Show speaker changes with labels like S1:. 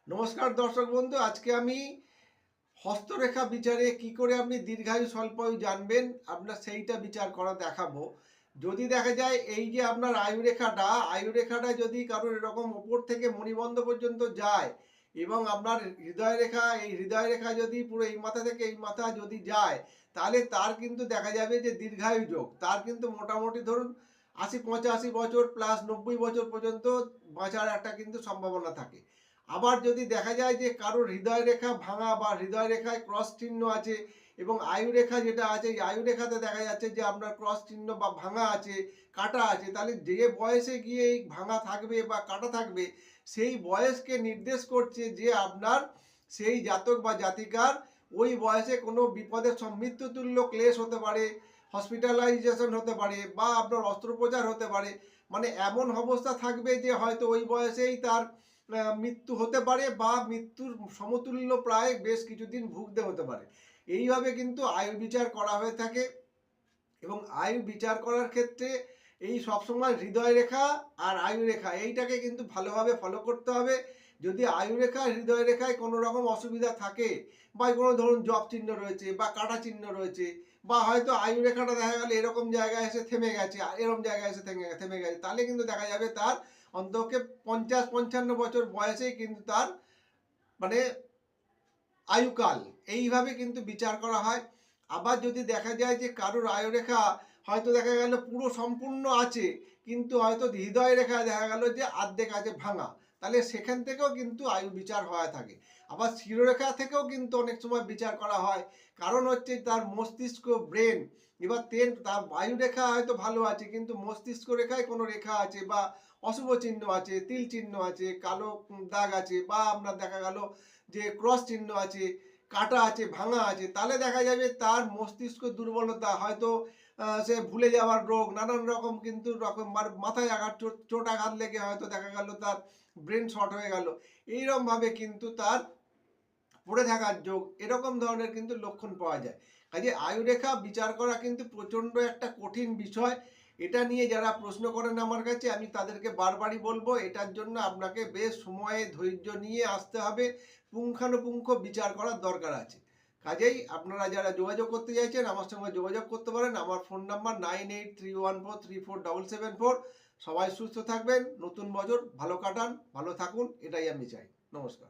S1: নমস্কার দর্শক বন্ধু, আজকে আমি হস্তরেখা বিচারে কি করে আপনি দীর্ঘায়ু স্বল্পায়ু জানবেন আপনার সেইটা বিচার করা দেখাবো। যদি দেখা যায় এই যে আপনার আয়ুরেখাটা যদি কারোর এরকম ওপর থেকে মণিবন্ধ পর্যন্ত যায় এবং আপনার হৃদয় রেখা যদি পুরো এই মাথা থেকে এই মাথা যদি যায়, তাহলে তার কিন্তু দেখা যাবে যে দীর্ঘায়ু যোগ। তার কিন্তু মোটামুটি ধরুন ৮০-৮৫ বছর প্লাস ৯০ বছর পর্যন্ত বাঁচার একটা কিন্তু সম্ভাবনা থাকে। আবার যদি দেখা যায় যে কারোর হৃদয় রেখা ভাঙা বা হৃদয় রেখায় ক্রস চিহ্ন আছে এবং আয়ু রেখা যেটা আছে, এই আয়ু রেখাতে দেখা যাচ্ছে যে আপনার ক্রস চিহ্ন বা ভাঙা আছে, কাটা আছে, তাহলে যে বয়সে গিয়ে এই ভাঙা থাকবে বা কাটা থাকবে সেই বয়সকে নির্দেশ করছে যে আপনার সেই জাতক বা জাতিকার ওই বয়সে কোনো বিপদের মৃত্যুতুল্য ক্লেশ হতে পারে, হসপিটালাইজেশন হতে পারে বা আপনার অস্ত্রোপচার হতে পারে। মানে এমন অবস্থা থাকবে যে হয়তো ওই বয়সেই তার মৃত্যু হতে পারে বা মৃত্যুর সমতুল্য প্রায় বেশ কিছুদিন ভুগতে হতে পারে। এইভাবে কিন্তু আয়ু বিচার করা হয়ে থাকে এবং আয়ু বিচার করার ক্ষেত্রে এই সবসময় হৃদয় রেখা আর আয়ু রেখা এইটাকে কিন্তু ভালোভাবে ফলো করতে হবে। যদি আয়ু রেখা হৃদয় রেখায় কোনো রকম অসুবিধা থাকে বা কোনো ধরুন জব চিহ্ন রয়েছে বা কাটা চিহ্ন রয়েছে বা হয়তো আয়ু রেখাটা দেখা গেল এরকম জায়গায় এসে থেমে গেছে, এরকম জায়গায় এসে থেমে গেছে, তাহলে কিন্তু দেখা যাবে তার অন্তত ৫০-৫৫ বছর বয়সেই কিন্তু তার মানে আয়ুকাল। এইভাবে কিন্তু বিচার করা হয়। আবার যদি দেখা যায় যে কারোর আয়ুরেখা হয়তো দেখা গেল পুরো সম্পূর্ণ আছে কিন্তু হয়তো হৃদয় রেখা দেখা গেল যে অর্ধেক আছে ভাঙা, তাহলে সেখান থেকেও কিন্তু আয়ু বিচার হয়ে থাকে। আবার শিরোরেখা থেকেও কিন্তু অনেক সময় বিচার করা হয়। কারণ হচ্ছে তার মস্তিষ্ক, ব্রেন, এবার তার বায়ু রেখা হয়তো ভালো আছে কিন্তু মস্তিষ্ক রেখায় কোনো রেখা আছে বা অশুভ চিহ্ন আছে, তিল চিহ্ন আছে, কালো দাগ আছে বা আপনার দেখা গেল যে ক্রস চিহ্ন আছে, কাটা আছে, ভাঙা আছে, তাহলে দেখা যাবে তার মস্তিষ্ক দুর্বলতা, হয়তো সে ভুলে যাওয়ার রোগ, নানান রকম কিন্তু মাথায় আঘাত, চোট আঘাত লেগে হয়তো দেখা গেল তার ব্রেন শর্ট হয়ে গেল। এইরকমভাবে কিন্তু তার পড়ে থাকার যোগ, এরকম ধরনের কিন্তু লক্ষণ পাওয়া যায়। কাজে আয়ুরেখা বিচার করা কিন্তু প্রচণ্ড একটা কঠিন বিষয়। এটা নিয়ে যারা প্রশ্ন করেন আমার কাছে, আমি তাদেরকে বারবারই বলবো এটার জন্য আপনাকে বেশ সময়ে ধৈর্য নিয়ে আসতে হবে, পুঙ্খানুপুঙ্খ বিচার করার দরকার আছে। কাজেই আপনারা যারা যোগাযোগ করতে চাইছেন আমার সঙ্গে যোগাযোগ করতে পারেন। আমার ফোন নাম্বার 9831434774। সবাই সুস্থ থাকবেন, নতুন বছর ভালো কাটান, ভালো থাকুন, এটাই আমি চাই। নমস্কার।